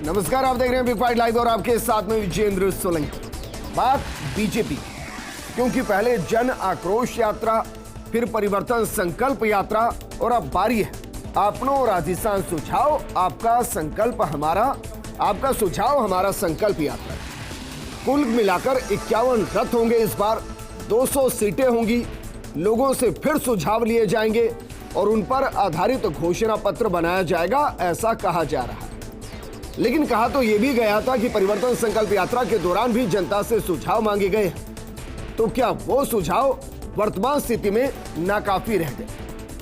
नमस्कार, आप देख रहे हैं बिग फाइट लाइव और आपके साथ में विजेंद्र सोलंकी। बात बीजेपी, क्योंकि पहले जन आक्रोश यात्रा, फिर परिवर्तन संकल्प यात्रा और अब बारी है अपनों राजस्थान सुझाव आपका संकल्प हमारा, आपका सुझाव हमारा संकल्प यात्रा। कुल मिलाकर 51 रथ होंगे इस बार, 200 सीटें होंगी, लोगों से फिर सुझाव लिए जाएंगे और उन पर आधारित घोषणा पत्र बनाया जाएगा, ऐसा कहा जा रहा है। लेकिन कहा तो यह भी गया था कि परिवर्तन संकल्प यात्रा के दौरान भी जनता से सुझाव मांगे गए, तो क्या वो सुझाव वर्तमान स्थिति में नाकाफी रह गए?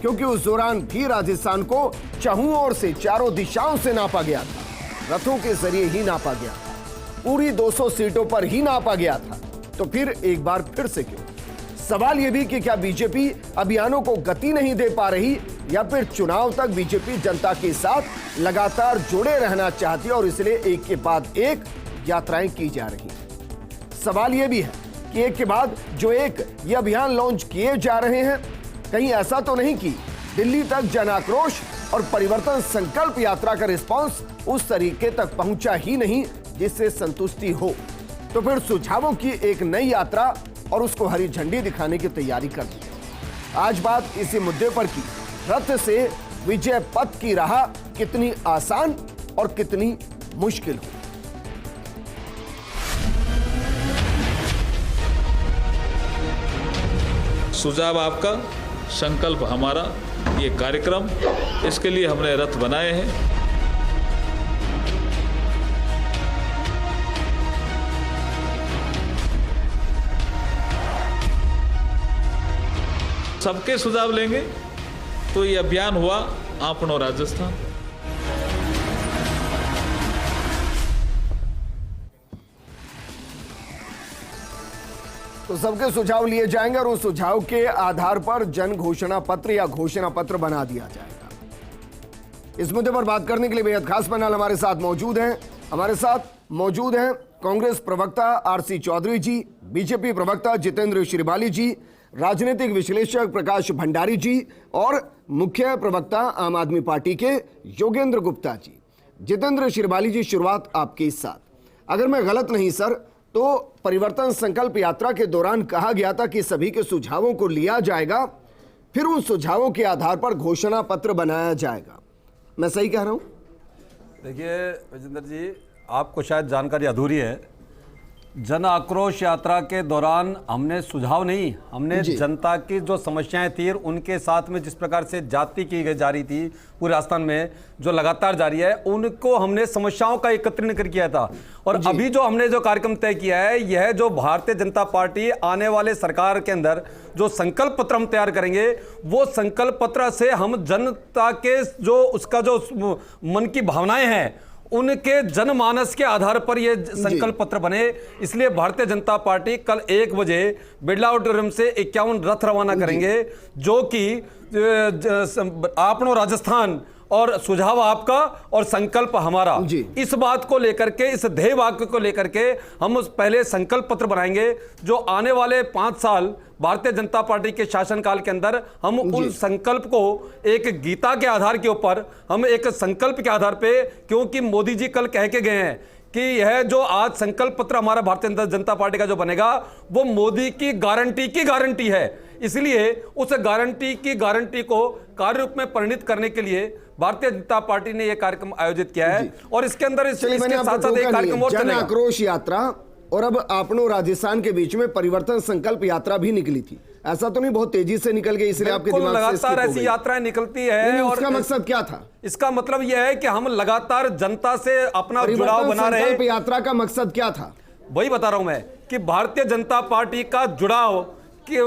क्योंकि उस दौरान भी राजस्थान को चारों ओर से, चारों दिशाओं से नापा गया था, रथों के जरिए ही नापा गया था, पूरी 200 सीटों पर ही नापा गया था। तो फिर एक बार फिर से क्यों? सवाल यह भी कि क्या बीजेपी अभियानों को गति नहीं दे पा रही, या फिर चुनाव तक बीजेपी जनता के साथ लगातार जुड़े रहना चाहती है और इसलिए एक के बाद एक यात्राएं की जा रही हैं। सवाल यह भी है कि एक के बाद जो एक ये अभियान लॉन्च किए जा रहे हैं, कहीं ऐसा तो नहीं कि दिल्ली तक जन आक्रोश और परिवर्तन संकल्प यात्रा का रिस्पांस उस तरीके तक पहुंचा ही नहीं जिससे संतुष्टि हो? तो फिर सुझावों की एक नई यात्रा और उसको हरी झंडी दिखाने की तैयारी कर दी। आज बात इसी मुद्दे पर की, रथ से विजय पथ की राह कितनी आसान और कितनी मुश्किल हो। सुझाव आपका, संकल्प हमारा, ये कार्यक्रम, इसके लिए हमने रथ बनाए हैं। सबके सुझाव लेंगे तो ये अभियान हुआ आपनो राजस्थान। तो सबके सुझाव लिए जाएंगे और उस सुझाव के आधार पर जन घोषणा पत्र या घोषणा पत्र बना दिया जाएगा। इस मुद्दे पर बात करने के लिए बेहद खास पैनल हमारे साथ मौजूद हैं। हमारे साथ मौजूद हैं कांग्रेस प्रवक्ता आरसी चौधरी जी, बीजेपी प्रवक्ता जितेंद्र श्रीवाली जी, राजनीतिक विश्लेषक प्रकाश भंडारी जी और मुख्य प्रवक्ता आम आदमी पार्टी के योगेंद्र गुप्ता जी। जितेंद्र श्रीवाली जी, शुरुआत आपके साथ। अगर मैं गलत नहीं सर, तो परिवर्तन संकल्प यात्रा के दौरान कहा गया था कि सभी के सुझावों को लिया जाएगा, फिर उन सुझावों के आधार पर घोषणा पत्र बनाया जाएगा। मैं सही कह रहा हूं? देखिए विजेंद्र जी, आपको शायद जानकारी अधूरी है। जन आक्रोश यात्रा के दौरान हमने सुझाव नहीं, हमने जनता की जो समस्याएं थी उनके साथ में जिस प्रकार से जाति की गई जा रही थी पूरे राजस्थान में, जो लगातार जारी है, उनको हमने समस्याओं का एकत्रीकरण किया था। और अभी जो हमने जो कार्यक्रम तय किया है, यह जो भारतीय जनता पार्टी आने वाले सरकार के अंदर जो संकल्प पत्र हम तैयार करेंगे, वो संकल्प पत्र से हम जनता के जो उसका जो मन की भावनाएं हैं, उनके जनमानस के आधार पर यह संकल्प पत्र बने। इसलिए भारतीय जनता पार्टी कल 1 बजे बिरला ऑडिटोरियम से 51 रथ रवाना करेंगे, जो कि आपनो राजस्थान और सुझाव आपका और संकल्प हमारा, इस बात को लेकर के, इस ध्येय वाक्य को लेकर के हम पहले संकल्प पत्र बनाएंगे, जो आने वाले 5 साल भारतीय जनता पार्टी के शासनकाल के अंदर हम उन संकल्प को एक गीता के आधार के ऊपर, हम एक संकल्प के आधार पे, क्योंकि मोदी जी कल कह के गए हैं कि यह जो आज संकल्प पत्र हमारा भारतीय जनता पार्टी का जो बनेगा, वो मोदी की गारंटी है। इसलिए उस गारंटी की गारंटी को कार्य रूप में परिणित करने के लिए भारतीय जनता पार्टी ने यह कार्यक्रम आयोजित किया है। और इसके अंदर इसके साथ साथ एक कार्यक्रम और जन आक्रोश यात्रा और अब आपनो राजस्थान के बीच में परिवर्तन संकल्प यात्रा भी निकली थी। ऐसा तो नहीं बहुत तेजी से निकल गई, इसलिए आपके दिमाग से लगातार ऐसी यात्राएं निकलती है। और इसका मकसद क्या था? इसका मतलब यह है कि हम लगातार जनता से अपना जुड़ाव बना रहे हैं। यात्रा का मकसद क्या था? वही बता रहा हूं मैं कि भारतीय जनता पार्टी का जुड़ाव कि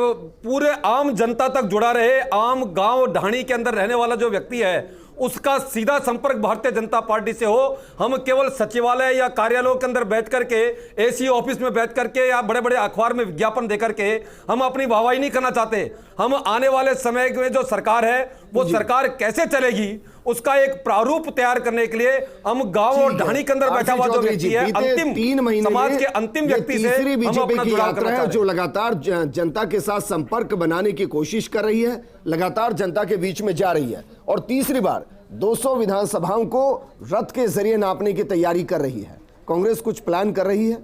पूरे आम जनता तक जुड़ा रहे। आम गांव ढाणी के अंदर रहने वाला जो व्यक्ति है, उसका सीधा संपर्क भारतीय जनता पार्टी से हो। हम केवल सचिवालय या कार्यालयों के अंदर बैठ करके, एसी ऑफिस में बैठ करके या बड़े बड़े अखबार में विज्ञापन देकर के हम अपनी वाहवाही नहीं करना चाहते। हम आने वाले समय में जो सरकार है, वो सरकार कैसे चलेगी, उसका एक प्रारूप तैयार करने के लिए हम गांव और ढाणी के अंदर बैठा हुआ जो व्यक्ति है, अंतिम 3 महीने समाज के अंतिम व्यक्ति से हम अपना जुड़ाव करना चाहते हैं, जो लगातार जनता के साथ संपर्क बनाने की कोशिश कर रही है, लगातार जनता के बीच में जा रही है। और तीसरी बार 200 विधानसभाओं को रथ के जरिए नापने की तैयारी कर रही है। कांग्रेस कुछ प्लान कर रही है?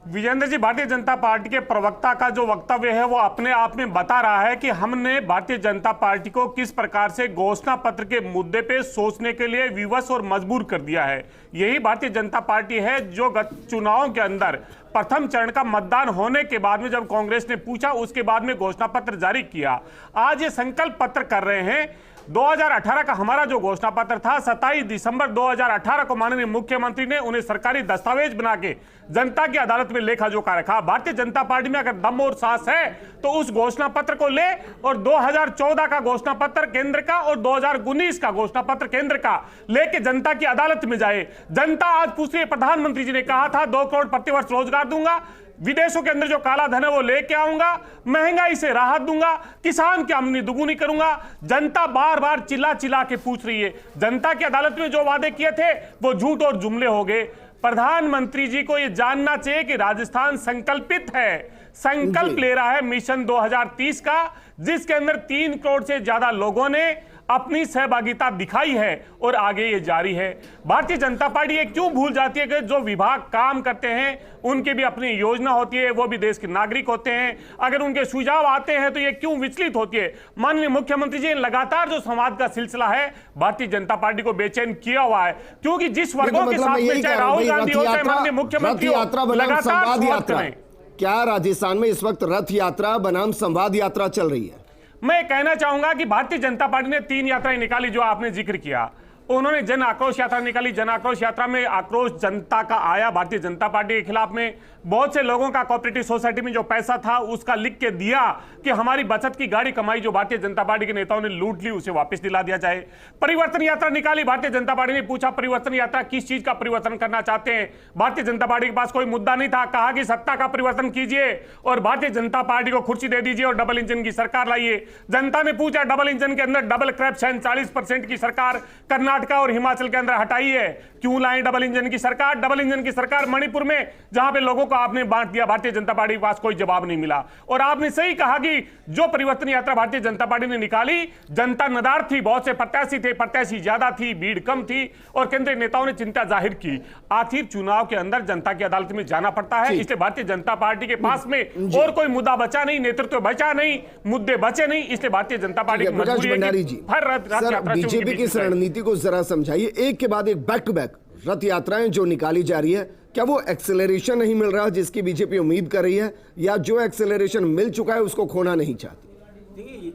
विजेंद्र जी, भारतीय जनता पार्टी के प्रवक्ता का जो वक्तव्य है वो अपने आप में बता रहा है कि हमने भारतीय जनता पार्टी को किस प्रकार से घोषणा पत्र के मुद्दे पे सोचने के लिए विवश और मजबूर कर दिया है। यही भारतीय जनता पार्टी है जो गत चुनावों के अंदर प्रथम चरण का मतदान होने के बाद में जब कांग्रेस ने पूछा उसके बाद में घोषणा पत्र जारी किया। आज ये संकल्प पत्र कर रहे हैं। 2018 का हमारा जो घोषणा पत्र था, 27 दिसंबर 2018 को माननीय मुख्यमंत्री ने उन्हें सरकारी दस्तावेज बना के जनता की अदालत में लेखा जोखा रखा। भारतीय जनता पार्टी में अगर दम और साहस है तो उस घोषणा पत्र को ले और 2014 का घोषणा पत्र केंद्र का और 2019 का घोषणा पत्र केंद्र का लेके जनता की अदालत में जाए। जनता आज पूछ रही है, प्रधानमंत्री जी ने कहा था 2 करोड़ प्रतिवर्ष रोजगार दूंगा, विदेशों के अंदर जो काला धन है वो लेके आऊंगा, महंगाई से राहत दूंगा, किसान की आमदनी दुगुनी करूंगा। जनता बार बार चिल्ला चिल्ला के पूछ रही है। जनता की अदालत में जो वादे किए थे वो झूठ और जुमले हो गए। प्रधानमंत्री जी को यह जानना चाहिए कि राजस्थान संकल्पित है, संकल्प ले रहा है मिशन 2030 का, जिसके अंदर 3 करोड़ से ज्यादा लोगों ने अपनी सहभागिता दिखाई है और आगे ये जारी है। भारतीय जनता पार्टी ये क्यों भूल जाती है कि जो विभाग काम करते हैं उनकी भी अपनी योजना होती है, वो भी देश के नागरिक होते हैं। अगर उनके सुझाव आते हैं तो ये क्यों विचलित होती है? माननीय मुख्यमंत्री जी लगातार जो संवाद का सिलसिला है भारतीय जनता पार्टी को बेचैन किया हुआ है, क्योंकि जिस वर्गों के साथ में चाहे राहुल गांधी हो चाहे माननीय मुख्यमंत्री हो, लगातार संवाद करें। क्या राजस्थान में इस वक्त रथ यात्रा बनाम संवाद यात्रा चल रही है? मैं कहना चाहूंगा कि भारतीय जनता पार्टी ने 3 यात्राएं निकाली जो आपने जिक्र किया। उन्होंने जन आक्रोश यात्रा निकाली। जन आक्रोश यात्रा में आक्रोश जनता का आया भारतीय जनता पार्टी के खिलाफ में। बहुत से लोगों का कोऑपरेटिव सोसाइटी में जो पैसा था उसका लिख के दिया कि हमारी बचत की गाड़ी कमाई जो भारतीय जनता पार्टी के नेताओं ने लूट ली उसे वापस दिला दिया जाए। परिवर्तन यात्रा निकाली। भारतीय जनता पार्टी ने पूछा परिवर्तन यात्रा किस चीज का परिवर्तन करना चाहते हैं। भारतीय जनता पार्टी के पास कोई मुद्दा नहीं था, कहा कि सत्ता का परिवर्तन कीजिए और भारतीय जनता पार्टी को कुर्सी दे दीजिए और डबल इंजन की सरकार लाइए। जनता ने पूछा डबल इंजन के अंदर डबल क्रैप 40% की सरकार कर्नाटका और हिमाचल के अंदर हटाई है, क्यों लाए डबल इंजन की सरकार? डबल इंजन की सरकार मणिपुर में जहां पे लोगों को आपने बांट दिया, भारतीय जनता पार्टी के पास कोई जवाब नहीं मिला। और आपने सही कहा कि जो परिवर्तन यात्रा भारतीय जनता पार्टी ने निकाली, जनता नदार थी, बहुत से प्रत्याशी थे, प्रत्याशी ज्यादा थी, भीड़ कम थी और केंद्रीय नेताओं ने चिंता जाहिर की। आखिर चुनाव के अंदर जनता की अदालत में जाना पड़ता है, इसलिए भारतीय जनता पार्टी के पास में और कोई मुद्दा बचा नहीं, नेतृत्व बचा नहीं, मुद्दे बचे नहीं, इसलिए भारतीय जनता पार्टी की मजबूरी है कि हर रथ यात्रा बीजेपी की रणनीति को जरा समझाइए। एक के बाद एक बैक टू बैक रथ यात्राएं जो निकाली जा रही है, क्या वो एक्सेलरेशन नहीं मिल रहा जिसकी बीजेपी उम्मीद कर रही है, या जो एक्सेलरेशन मिल चुका है उसको खोना नहीं चाहती? देखिए,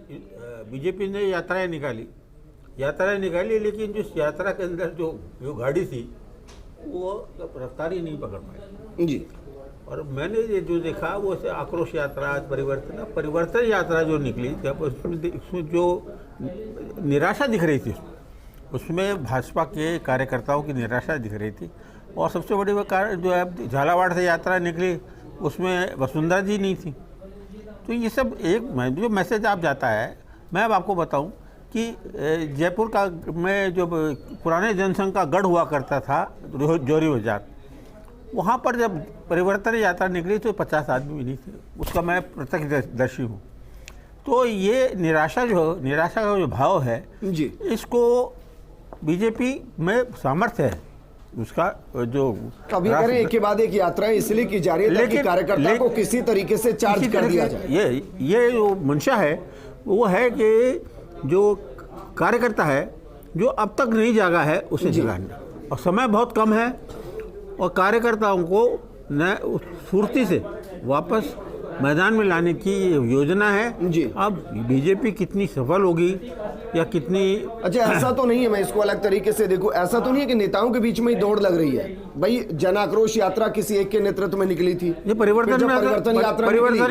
बीजेपी ने यात्राएं निकाली, लेकिन जिस यात्रा के अंदर जो गाड़ी थी वो रफ्तार ही नहीं पकड़ पाई जी। और मैंने ये जो देखा वो आक्रोश यात्रा, परिवर्तन यात्रा जो निकली, उसमें जो निराशा दिख रही थी, उसमें भाजपा के कार्यकर्ताओं की निराशा दिख रही थी। और सबसे बड़ी कारण जो है झालावाड़ से यात्रा निकली, उसमें वसुंधरा जी नहीं थी। तो ये सब एक जो मैसेज आप जाता है, मैं अब आपको बताऊं कि जयपुर का में जो पुराने जनसंघ का गढ़ हुआ करता था जोरी बाजार, वहाँ पर जब परिवर्तन यात्रा निकली तो 50 आदमी भी नहीं थे, उसका मैं प्रत्यक्षदर्शी हूँ। तो ये निराशा का जो भाव है जी, इसको बीजेपी में सामर्थ्य है उसका जो कभी करें एक के बाद एक यात्राएं इसलिए की जा रही है ताकि कार्यकर्ता को किसी तरीके से चार्ज कर दिया जाए। ये जो मंशा है वो है कि जो कार्यकर्ता है जो अब तक नहीं जागा है उसे जगाना, और समय बहुत कम है और कार्यकर्ताओं को फुर्ती से वापस मैदान में लाने की योजना है जी। अब बीजेपी कितनी सफल होगी या कितनी, अच्छा ऐसा तो नहीं है, मैं इसको अलग तरीके से देखूं, ऐसा तो नहीं है कि नेताओं के बीच में ही दौड़ लग रही है। भाई जन आक्रोश यात्रा किसी एक के नेतृत्व में निकली थी, ये परिवर्तन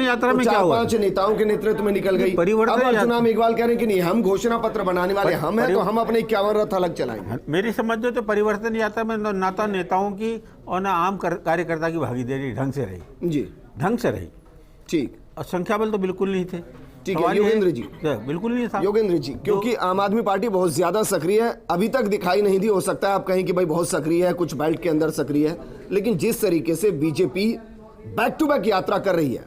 यात्रा में क्या हुआ? 5 नेताओं के नेतृत्व में निकल गई। अब अर्जुना मेघवाल कह रहे हैं कि नहीं, हम घोषणा पत्र बनाने वाले हम हैं, तो हम अपने 51 रथ अलग चलाएंगे। मेरी समझ तो परिवर्तन यात्रा में ना तो नेताओं की और ना आम कार्यकर्ता की भागीदारी ढंग से रही ठीक, और संख्या बल तो बिल्कुल नहीं थे। ठीक है योगेंद्र जी, बिल्कुल नहीं था योगेंद्र जी, क्योंकि आम आदमी पार्टी बहुत ज्यादा सक्रिय है, अभी तक दिखाई नहीं दी। हो सकता है आप कहें कि भाई बहुत सक्रिय है, कुछ बेल्ट के अंदर सक्रिय है, लेकिन जिस तरीके से बीजेपी बैक टू बैक यात्रा कर रही है,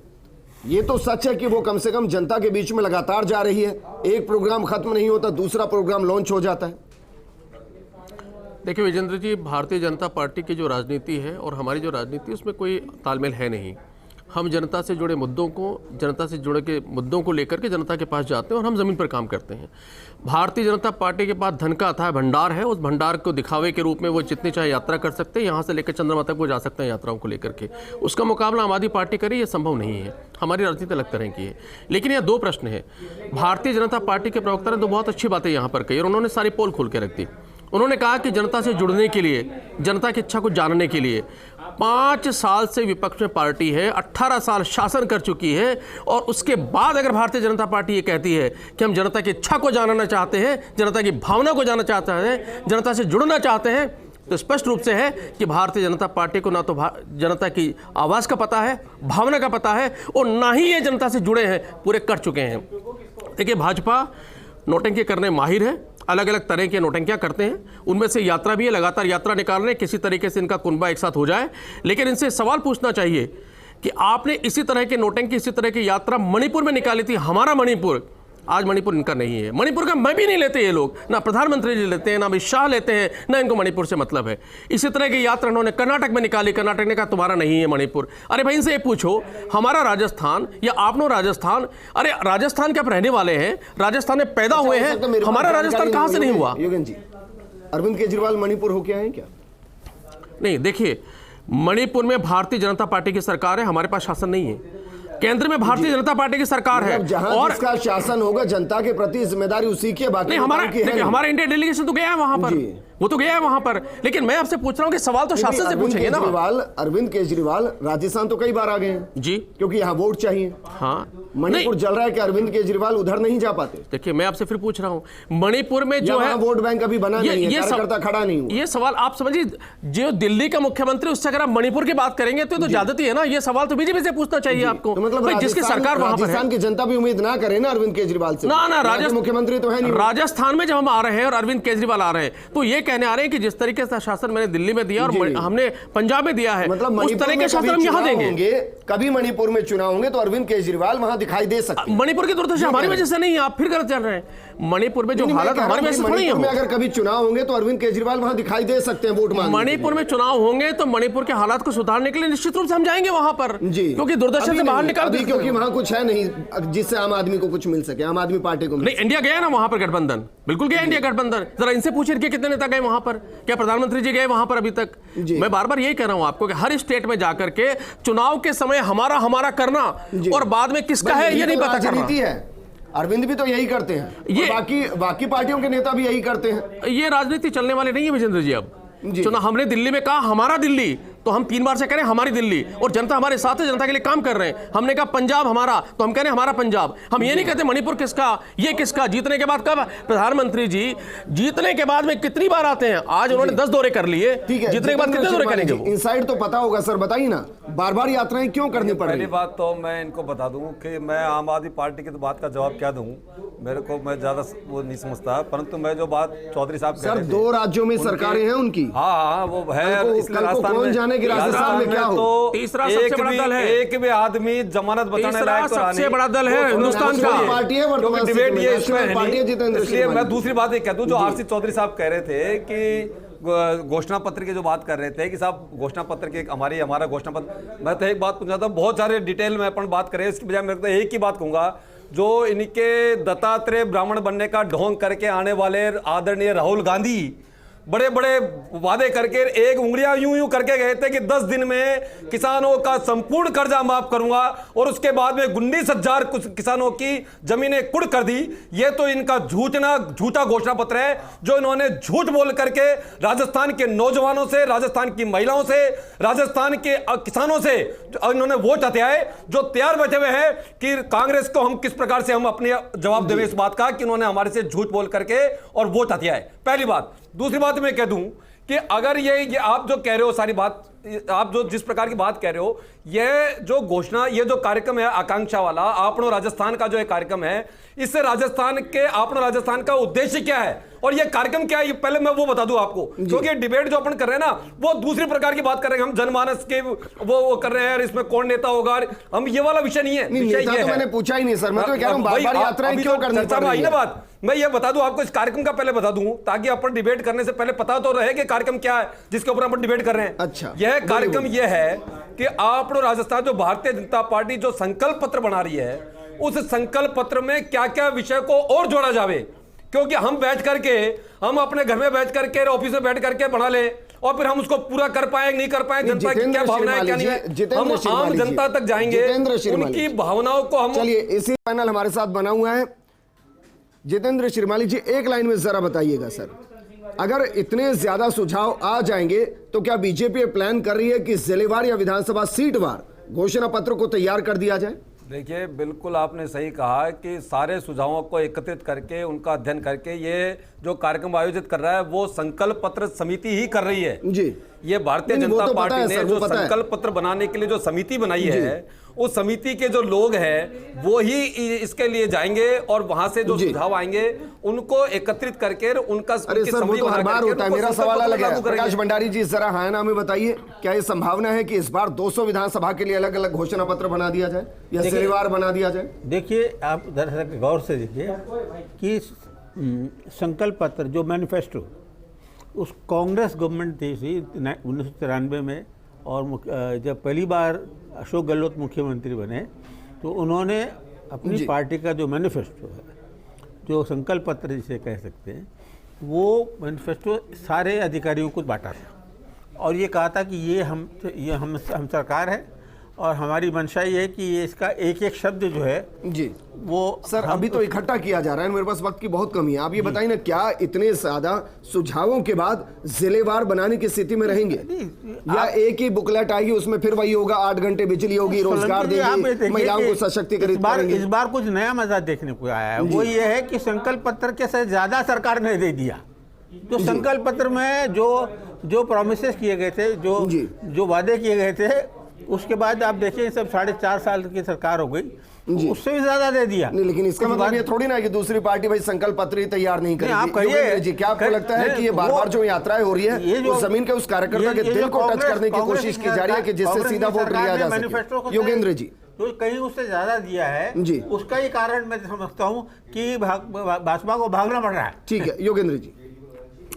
ये तो सच है कि वो कम से कम जनता के बीच में लगातार जा रही है। एक प्रोग्राम खत्म नहीं होता दूसरा प्रोग्राम लॉन्च हो जाता है। देखिए विजेंद्र जी, भारतीय जनता पार्टी की जो राजनीति है और हमारी जो राजनीति है उसमें कोई तालमेल है नहीं। हम जनता से जुड़े मुद्दों को, जनता से जुड़े के मुद्दों को लेकर के जनता के पास जाते हैं और हम ज़मीन पर काम करते हैं। भारतीय जनता पार्टी के पास धन का अथाह भंडार है, उस भंडार को दिखावे के रूप में वो जितनी चाहे यात्रा कर सकते हैं, यहाँ से लेकर चंद्रमा तक वो जा सकते हैं यात्राओं को लेकर के। उसका मुकाबला आम आदमी पार्टी करे, ये संभव नहीं है। हमारी राजनीति अलग तरह की है। लेकिन यहाँ दो प्रश्न है। भारतीय जनता पार्टी के प्रवक्ता ने तो बहुत अच्छी बातें यहाँ पर कही और उन्होंने सारी पोल खोल के रख दी। उन्होंने कहा कि जनता से जुड़ने के लिए, जनता की इच्छा को जानने के लिए 5 साल से विपक्ष में पार्टी है, 18 साल शासन कर चुकी है, और उसके बाद अगर भारतीय जनता पार्टी ये कहती है कि हम जनता की इच्छा को जानना चाहते हैं, जनता की भावना को जानना चाहते हैं, जनता से जुड़ना चाहते हैं, तो स्पष्ट रूप से है कि भारतीय जनता पार्टी को ना तो जनता की आवाज़ का पता है, भावना का पता है, और ना ही ये जनता से जुड़े हैं, पूरे कर चुके हैं। देखिए, भाजपा नोटंकी करने माहिर है, अलग अलग तरह की नोटंकियां करते हैं, उनमें से यात्रा भी है, लगातार यात्रा निकाल रहे हैं, किसी तरीके से इनका कुनबा एक साथ हो जाए। लेकिन इनसे सवाल पूछना चाहिए कि आपने इसी तरह के नोटंकी, इसी तरह की यात्रा मणिपुर में निकाली थी। हमारा मणिपुर, आज मणिपुर इनका नहीं है। मणिपुर का मैं भी नहीं लेते ये लोग, ना प्रधानमंत्री जी लेते हैं, ना अमित शाह लेते हैं, ना इनको मणिपुर से मतलब है। इसी तरह की यात्रा उन्होंने कर्नाटक में निकाली, कर्नाटक ने कहा तुम्हारा नहीं है मणिपुर। अरे भाई, इनसे ये पूछो, हमारा राजस्थान या आपनो राजस्थान, अरे राजस्थान के आप रहने वाले हैं, राजस्थान में पैदा हुए हैं, हमारा राजस्थान कहां से नहीं हुआ? योगेन जी, अरविंद केजरीवाल मणिपुर होके आए क्या? नहीं, देखिए, मणिपुर में भारतीय जनता पार्टी की सरकार है, हमारे पास शासन नहीं है। केंद्र में भारतीय जनता पार्टी की सरकार है, और जिसका शासन होगा, जनता के प्रति जिम्मेदारी उसी की है। बाकी नहीं, हमारा इंडिया डेलीगेशन तो गया है वहां पर, वो तो गया है वहां पर। लेकिन मैं आपसे पूछ रहा हूं कि सवाल तो शासन से पूछेंगे ना। अरविंद केजरीवाल राजस्थान तो कई बार आ गए हैं जी, क्योंकि यहाँ वोट चाहिए। हाँ, मणिपुर जल रहा है कि अरविंद केजरीवाल उधर नहीं जा पाते? देखिए, मैं आपसे फिर पूछ रहा हूं, मणिपुर में जो है वोट बैंक अभी बना नहीं है, कार्यकर्ता खड़ा नहीं हुआ। ये सवाल आप समझिए, जो दिल्ली का मुख्यमंत्री, उससे अगर आप मणिपुर की बात करेंगे तो ज्यादती है ना। ये सवाल तो बीजेपी से पूछना चाहिए आपको। मतलब जिसकी सरकार वहां पर है, राजस्थान की जनता भी उम्मीद ना करे ना अरविंद केजरीवाल से। ना, राजस्थान मुख्यमंत्री तो है नहीं। राजस्थान में जब हम आ रहे हैं और अरविंद केजरीवाल आ रहे हैं, तो ये कहने आ रहे हैं कि जिस तरीके से शासन मैंने दिल्ली में दिया और हमने पंजाब में दिया है, मतलब उस तरह के शासन हम यहाँ देंगे। कभी मणिपुर में चुनाव होंगे तो अरविंद केजरीवाल वहां दिखाई दे सकते हैं। मणिपुर की दुर्दशा हमारी वजह से नहीं है, आप फिर गलत चल रहे हैं। मणिपुर में जो हालत हमारी वजह से थोड़ी है। अगर कभी चुनाव होंगे तो अरविंद केजरीवाल वहां दिखाई दे सकते हैं वोट मांगने। मणिपुर में चुनाव होंगे तो मणिपुर के हालात को सुधारने के लिए निश्चित रूप से हम जाएंगे वहां पर जी, क्योंकि दुर्दशा से बाहर निकाल, क्योंकि वहां कुछ है नहीं जिससे आम आदमी को कुछ मिल सके, आम आदमी पार्टी को नहीं। इंडिया गया ना वहां पर, गठबंधन बिल्कुल गया इंडिया गठबंधन। जरा इनसे पूछिए कि कितने नेता गए वहां पर, क्या प्रधानमंत्री जी गए वहां पर अभी तक? मैं बार बार यही कह रहा हूं आपको कि हर स्टेट में जाकर के चुनाव के समय हमारा करना और बाद में किसका है ये नहीं पता करना है। अरविंद भी तो यही करते हैं, ये बाकी पार्टियों के नेता भी यही करते हैं। ये राजनीति चलने वाली नहीं है विजेंद्र जी। अब चुनाव हमने दिल्ली में कहा हमारा दिल्ली, तो हम 3 बार से कह रहे हैं हमारी दिल्ली, और जनता हमारे साथ है, जनता के लिए काम कर रहे हैं। हमने कहा पंजाब हमारा, तो हम कह रहे हैं हमारा पंजाब। हम ये नहीं कहते मणिपुर किसका, ये किसका। जीतने के बाद, कब प्रधानमंत्री जी जीतने के बाद में कितनी बार आते हैं? आज उन्होंने 10 दौरे कर लिए, जीतने के बाद कितने दौरे करेंगे? इनसाइड तो पता होगा सर, बताइए ना, बार बार यात्राएं क्यों करनी पड़ रही? पहली बात तो मैं इनको बता दूं कि मैं आम आदमी पार्टी की तो बात का जवाब क्या दूं, मेरे को, मैं ज्यादा वो नहीं समझता, परंतु मैं जो बात चौधरी साहब कह रहे थे, 2 राज्यों में सरकारें हैं उनकी। हाँ, वो है। राजस्थान में राजस्थान में क्या हो? तो तीसरा सबसे बड़ा दल है, एक भी आदमी जमानत बताने लायक तो सबसे बड़ा दल है हिंदुस्तान का, पार्टी है वर्तमान डिबेट ये इसमें है। इसलिए मैं दूसरी बात ये कह दूं, जो आरसी चौधरी साहब कह रहे थे कि घोषणा पत्र की जो बात कर रहे थे कि साहब घोषणा पत्र के हमारा घोषणा पत्र, मैं तो एक बात पूछना था, बहुत सारे डिटेल में अपन बात करें, इसकी बजाय मेरे को एक ही बात कहूंगा, जो इनके दत्तात्रेय ब्राह्मण बनने का ढोंग करके आने वाले आदरणीय राहुल गांधी बड़े बड़े वादे करके एक उंगलियां यूं करके गए थे कि 10 दिन में किसानों का संपूर्ण कर्जा माफ करूंगा, और उसके बाद में 19,000 कुछ किसानों की जमीनें कुड़ कर दी। ये तो इनका झूठा घोषणा पत्र है, जो इन्होंने झूठ बोल करके राजस्थान के नौजवानों से, राजस्थान की महिलाओं से, राजस्थान के किसानों से इन्होंने वोट हथियाए, जो तैयार बैठे हुए हैं कि कांग्रेस को हम किस प्रकार से हम अपने जवाब दें इस बात का कि इन्होंने हमारे से झूठ बोल करके और वोट हथियाए। पहली बात। दूसरी बात मैं कह दूं कि अगर ये आप जो कह रहे हो सारी बात आप जो जिस प्रकार की बात कह रहे हो, यह जो घोषणा, ये जो कार्यक्रम है आकांक्षा वाला, आपनो राजस्थान का जो है कार्यक्रम है, इससे राजस्थान के आपनो राजस्थान का उद्देश्य क्या है और ये कार्यक्रम क्या है, ये पहले मैं वो बता दूं आपको, क्योंकि डिबेट जो अपन कर रहे हैं ना, वो दूसरी प्रकार की बात कर रहे हैं, हम जनमानस के वो कर रहे हैं, इसमें कौन नेता होगा, हम ये वाला विषय नहीं है। विषय ये तो मैंने पूछा ही नहीं सर, मैं तो कह रहा हूं बार-बार यात्राएं क्यों करनी पड़ रही है। बात मैं ये बता दूं आपको, इस कार्यक्रम का पहले बता दूं, ताकि अपन डिबेट करने से पहले पता तो रहे कि कार्यक्रम क्या है जिसके ऊपर अपन डिबेट कर रहे हैं। अच्छा, यह कार्यक्रम यह है कि आप राजस्थान जो भारतीय जनता पार्टी जो संकल्प पत्र बना रही है, उस संकल्प पत्र में क्या क्या विषय को और जोड़ा जावे, क्योंकि हम बैठ करके, हम अपने घर में बैठ करके, ऑफिस में बैठ करके बना ले और फिर हम उसको पूरा कर पाए नहीं कर पाए, जनता की क्या भावना है क्या नहीं है, हम आम जनता तक जाएंगे, उनकी भावनाओं को हम। चलिए, इसी पैनल हमारे साथ बना हुआ है जितेंद्र श्रीमाली जी, एक लाइन में जरा बताइएगा सर, अगर इतने ज्यादा सुझाव आ जाएंगे तो क्या बीजेपी प्लान कर रही है कि जिलेवार या विधानसभा सीट वार घोषणा पत्र को तैयार कर दिया जाए? देखिए, बिल्कुल आपने सही कहा कि सारे सुझावों को एकत्रित करके, उनका अध्ययन करके, ये जो कार्यक्रम आयोजित कर रहा है वो संकल्प पत्र समिति ही कर रही है जी। ये भारतीय जनता पार्टी ने जो संकल्प पत्र बनाने के लिए जो समिति बनाई है, उस समिति के जो लोग हैं वो ही इसके लिए जाएंगे और वहां से जो सुझाव आएंगे उनको एकत्रित करके उनका। अरे सर, वो तो हर बार होता है, मेरा सवाल अलग है। प्रकाश भंडारी जी, जरा हाँ ना में बताइए, क्या ये संभावना है कि इस बार 200 विधानसभा के लिए अलग अलग घोषणा पत्र बना दिया जाए या जिलेवार बना दिया जाए? देखिए, आप दरअसल गौर से देखिए कि संकल्प पत्र जो मैनिफेस्टो उस कांग्रेस गवर्नमेंट थी 1993 में, और जब पहली बार अशोक गहलोत मुख्यमंत्री बने तो उन्होंने अपनी पार्टी का जो मैनिफेस्टो है, जो संकल्प पत्र जिसे कह सकते हैं, वो मैनिफेस्टो सारे अधिकारियों को बांटा था और ये कहा था कि ये हम सरकार है और हमारी मंशा ये है कि ये इसका एक एक शब्द जो है जी वो सर अभी तो इकट्ठा किया जा रहा है, मेरे पास वक्त की बहुत कमी है। आप ये बताइए ना, क्या इतने ज्यादा सुझावों के बाद जिलेवार बनाने की स्थिति में रहेंगे या एक ही बुकलेट आएगी उसमें फिर वही होगा, 8 घंटे बिजली होगी, रोजगार देगी, महिलाओं को सशक्तिकरण करेंगे? इस बार कुछ नया मजा देखने को आया है, वो ये है कि संकल्प पत्र के से ज्यादा सरकार ने दे दिया। तो संकल्प पत्र में जो प्रॉमिसेस किए गए थे, जो वादे किए गए थे, उसके बाद आप देखिए सब 4.5 साल की सरकार हो गई, उससे भी ज्यादा दे दिया। नहीं, लेकिन इसका मतलब ये थोड़ी ना है कि दूसरी पार्टी भाई संकल्प पत्र ही तैयार नहीं करेगी। आप कहिए जी, क्या आपको लगता है कि ये बार-बार जो यात्राएं हो रही है, ये जो जमीन के उस कार्यकर्ता के दिल को टच करने की कोशिश की जा रही है कि जिससे सीधा वोट लिया जा सके? योगेंद्र जी, तो कहीं उससे ज्यादा दिया है जी, उसका ही कारण मैं समझता हूँ कि भाजपा को भागना पड़ रहा है। ठीक है योगेंद्र जी,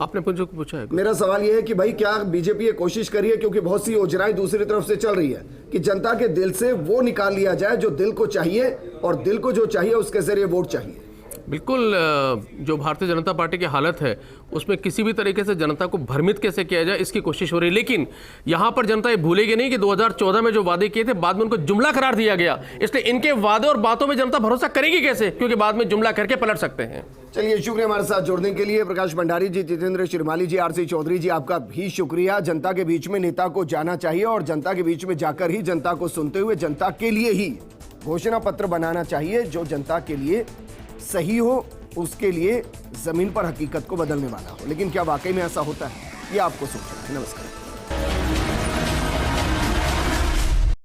आपने मुझे पूछा है। मेरा सवाल यह है कि भाई क्या बीजेपी ये कोशिश कर रही है, क्योंकि बहुत सी योजनाएं दूसरी तरफ से चल रही है, कि जनता के दिल से वो निकाल लिया जाए जो दिल को चाहिए, और दिल को जो चाहिए उसके जरिए वोट चाहिए? बिल्कुल, जो भारतीय जनता पार्टी की हालत है उसमें किसी भी तरीके से जनता को भ्रमित कैसे किया जाए इसकी कोशिश हो रही है। लेकिन यहाँ पर जनता ये भूलेगी नहीं कि 2014 में जो वादे किए थे बाद में उनको जुमला करार दिया गया, इसलिए इनके वादे और बातों में जनता भरोसा करेगी कैसे, क्योंकि बाद में जुमला करके पलट सकते हैं। चलिए, शुक्रिया हमारे साथ जुड़ने के लिए। प्रकाश भंडारी जी, जितेंद्र श्रीमाली जी, आरसी चौधरी जी, आपका भी शुक्रिया। जनता के बीच में नेता को जाना चाहिए और जनता के बीच में जाकर ही जनता को सुनते हुए जनता के लिए ही घोषणा पत्र बनाना चाहिए जो जनता के लिए सही हो, उसके लिए जमीन पर हकीकत को बदलने वाला हो। लेकिन क्या वाकई में ऐसा होता है, ये आपको सोचना है। नमस्कार।